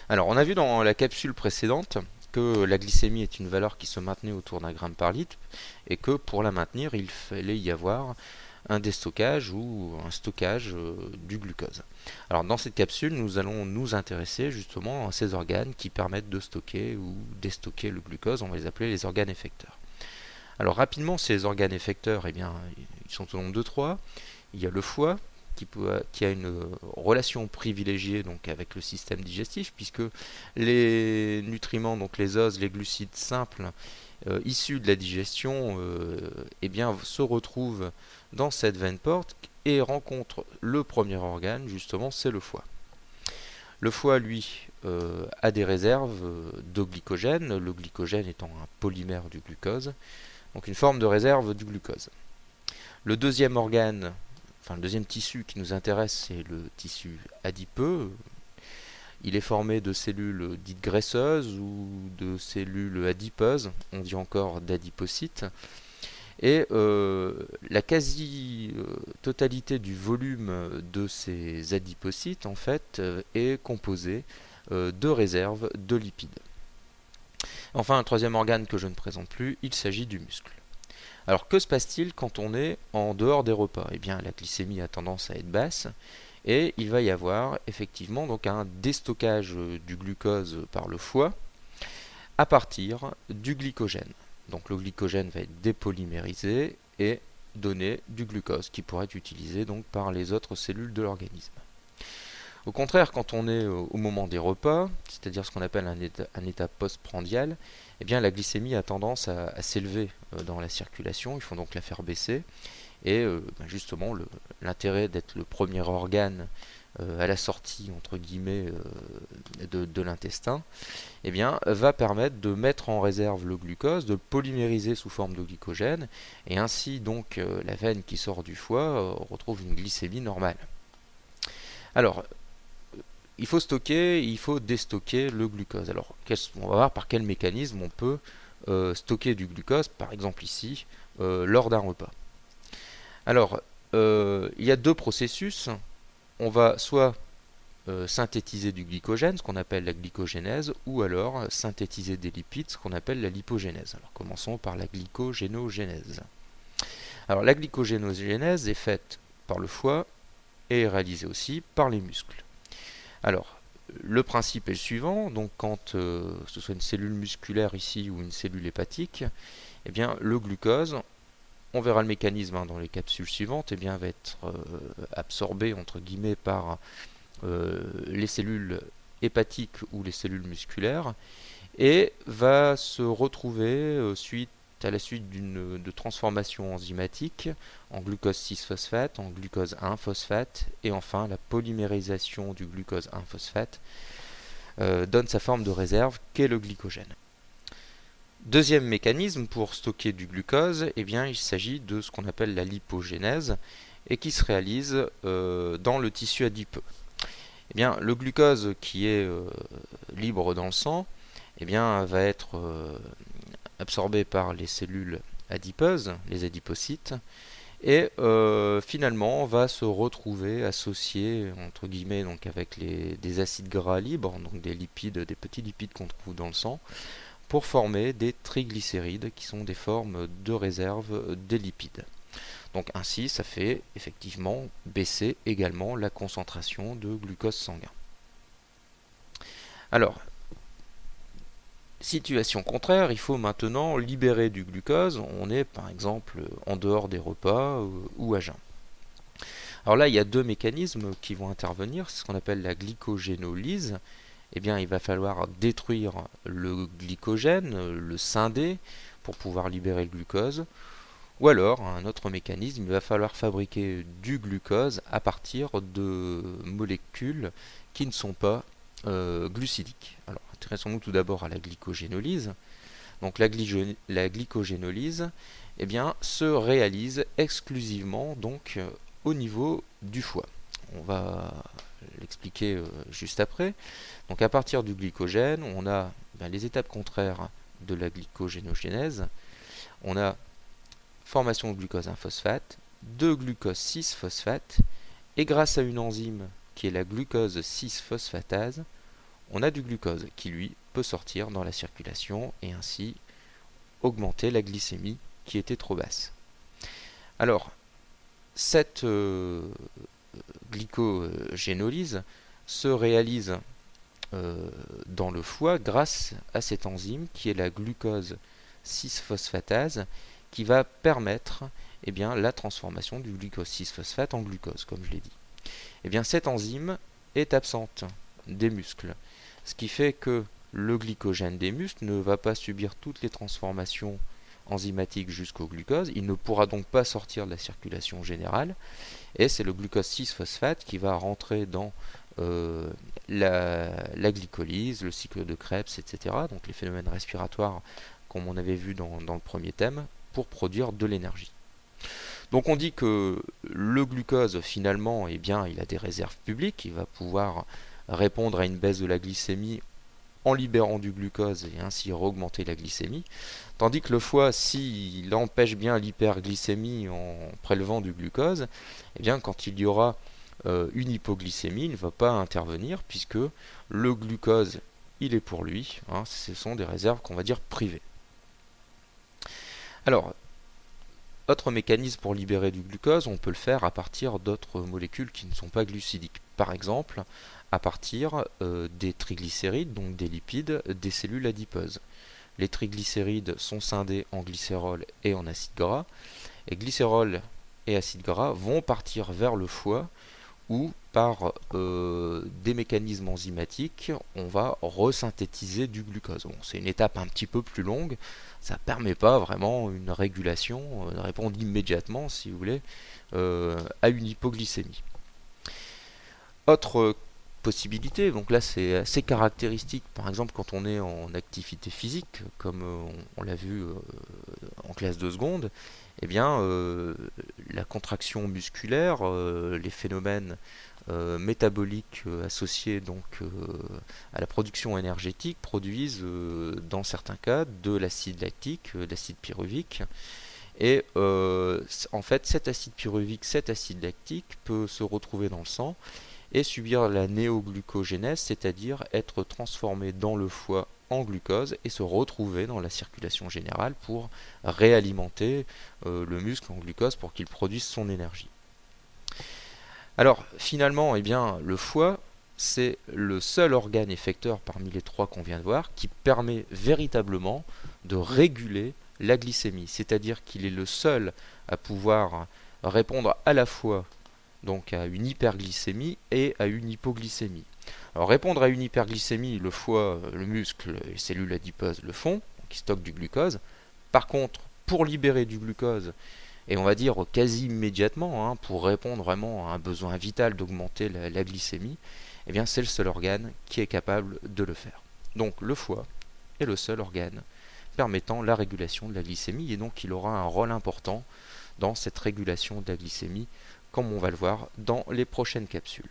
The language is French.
Alors, on a vu dans la capsule précédente que la glycémie est une valeur qui se maintenait autour d'un gramme par litre et que pour la maintenir, il fallait y avoir un déstockage ou un stockage du glucose. Alors, dans cette capsule, nous allons nous intéresser justement à ces organes qui permettent de stocker ou déstocker le glucose. On va les appeler les organes effecteurs. Alors, rapidement, ces organes effecteurs, eh bien, ils sont au nombre de trois. Il y a le foie, qui a une relation privilégiée donc avec le système digestif, puisque les nutriments, donc les os, les glucides simples issus de la digestion, eh bien, se retrouvent dans cette veine porte et rencontrent le premier organe, justement, c'est le foie. Le foie, lui, a des réserves de glycogène, le glycogène étant un polymère du glucose, donc une forme de réserve du glucose. Le deuxième organe, enfin le deuxième tissu qui nous intéresse, c'est le tissu adipeux. Il est formé de cellules dites graisseuses ou de cellules adipeuses, on dit encore d'adipocytes. Et la quasi-totalité du volume de ces adipocytes, en fait, est composée de réserves de lipides. Enfin, un troisième organe que je ne présente plus, il s'agit du muscle. Alors que se passe-t-il quand on est en dehors des repas? Eh bien la glycémie a tendance à être basse et il va y avoir effectivement donc un déstockage du glucose par le foie à partir du glycogène. Donc le glycogène va être dépolymérisé et donner du glucose qui pourrait être utilisé donc par les autres cellules de l'organisme. Au contraire, quand on est au moment des repas, c'est-à-dire ce qu'on appelle un état postprandial, eh bien la glycémie a tendance à s'élever dans la circulation, il faut donc la faire baisser. Et justement, l'intérêt d'être le premier organe à la sortie, entre guillemets, de l'intestin, eh bien, va permettre de mettre en réserve le glucose, de le polymériser sous forme de glycogène, et ainsi donc la veine qui sort du foie retrouve une glycémie normale. Alors, il faut stocker, il faut déstocker le glucose. Alors, on va voir par quel mécanisme on peut stocker du glucose, par exemple ici, lors d'un repas. Alors, il y a deux processus. On va soit synthétiser du glycogène, ce qu'on appelle la glycogénèse, ou alors synthétiser des lipides, ce qu'on appelle la lipogénèse. Alors, commençons par la glycogénogénèse. Alors, la glycogénogénèse est faite par le foie et est réalisée aussi par les muscles. Alors, le principe est le suivant, donc quand ce soit une cellule musculaire ici ou une cellule hépatique, eh bien le glucose, on verra le mécanisme dans les capsules suivantes, eh bien va être absorbé entre guillemets par les cellules hépatiques ou les cellules musculaires et va se retrouver à la suite de transformation enzymatique en glucose 6-phosphate, en glucose 1-phosphate et enfin la polymérisation du glucose 1-phosphate donne sa forme de réserve qu'est le glycogène. Deuxième mécanisme pour stocker du glucose, eh bien, il s'agit de ce qu'on appelle la lipogénèse et qui se réalise dans le tissu adipeux. Eh bien, le glucose qui est libre dans le sang eh bien, va être absorbé par les cellules adipeuses, les adipocytes, et finalement va se retrouver associé entre guillemets donc avec des acides gras libres, donc des lipides, des petits lipides qu'on trouve dans le sang, pour former des triglycérides qui sont des formes de réserve des lipides. Donc ainsi ça fait effectivement baisser également la concentration de glucose sanguin. Alors, situation contraire, il faut maintenant libérer du glucose, on est par exemple en dehors des repas ou à jeun. Alors là, il y a deux mécanismes qui vont intervenir, c'est ce qu'on appelle la glycogénolyse. Eh bien, il va falloir détruire le glycogène, le scinder, pour pouvoir libérer le glucose. Ou alors, un autre mécanisme, il va falloir fabriquer du glucose à partir de molécules qui ne sont pas glucidiques. Alors, intéressons-nous tout d'abord à la glycogénolyse. Donc, la glycogénolyse eh bien, se réalise exclusivement donc, au niveau du foie. On va l'expliquer juste après. Donc, à partir du glycogène, on a les étapes contraires de la glycogénogénèse. On a formation de glucose 1-phosphate, de glucose 6-phosphate, et grâce à une enzyme qui est la glucose 6-phosphatase, on a du glucose qui lui peut sortir dans la circulation et ainsi augmenter la glycémie qui était trop basse. Alors, cette glycogénolyse se réalise dans le foie grâce à cette enzyme qui est la glucose 6-phosphatase qui va permettre la transformation du glucose 6-phosphate en glucose, comme je l'ai dit. Cette enzyme est absente des muscles, ce qui fait que le glycogène des muscles ne va pas subir toutes les transformations enzymatiques jusqu'au glucose, il ne pourra donc pas sortir de la circulation générale, et c'est le glucose 6-phosphate qui va rentrer dans la glycolyse, le cycle de Krebs, etc., donc les phénomènes respiratoires comme on avait vu dans le premier thème, pour produire de l'énergie. Donc on dit que le glucose finalement, il a des réserves publiques, il va pouvoir répondre à une baisse de la glycémie en libérant du glucose et ainsi augmenter la glycémie, tandis que le foie, s'il empêche bien l'hyperglycémie en prélevant du glucose, quand il y aura une hypoglycémie, il ne va pas intervenir puisque le glucose, il est pour lui, ce sont des réserves qu'on va dire privées. Alors, autre mécanisme pour libérer du glucose, on peut le faire à partir d'autres molécules qui ne sont pas glucidiques. Par exemple, à partir des triglycérides, donc des lipides, des cellules adipeuses. Les triglycérides sont scindés en glycérol et en acide gras, et glycérol et acide gras vont partir vers le foie où, par des mécanismes enzymatiques, on va resynthétiser du glucose. Bon, c'est une étape un petit peu plus longue, ça ne permet pas vraiment une régulation, de répondre immédiatement, si vous voulez, à une hypoglycémie. Autre possibilité, donc là c'est assez caractéristique, par exemple quand on est en activité physique, comme on l'a vu en classe de seconde, la contraction musculaire, les phénomènes métaboliques associés donc à la production énergétique produisent dans certains cas de l'acide lactique, de l'acide pyruvique, et en fait cet acide pyruvique, cet acide lactique peut se retrouver dans le sang et subir la néoglucogénèse, c'est-à-dire être transformé dans le foie en glucose et se retrouver dans la circulation générale pour réalimenter le muscle en glucose pour qu'il produise son énergie. Alors finalement, le foie, c'est le seul organe effecteur parmi les trois qu'on vient de voir qui permet véritablement de réguler la glycémie, c'est-à-dire qu'il est le seul à pouvoir répondre à la fois donc à une hyperglycémie et à une hypoglycémie. Alors répondre à une hyperglycémie, le foie, le muscle, les cellules adipeuses le font, qui stockent du glucose. Par contre, pour libérer du glucose, et on va dire quasi immédiatement, pour répondre vraiment à un besoin vital d'augmenter la glycémie, c'est le seul organe qui est capable de le faire. Donc le foie est le seul organe permettant la régulation de la glycémie, et donc il aura un rôle important dans cette régulation de la glycémie, comme on va le voir dans les prochaines capsules.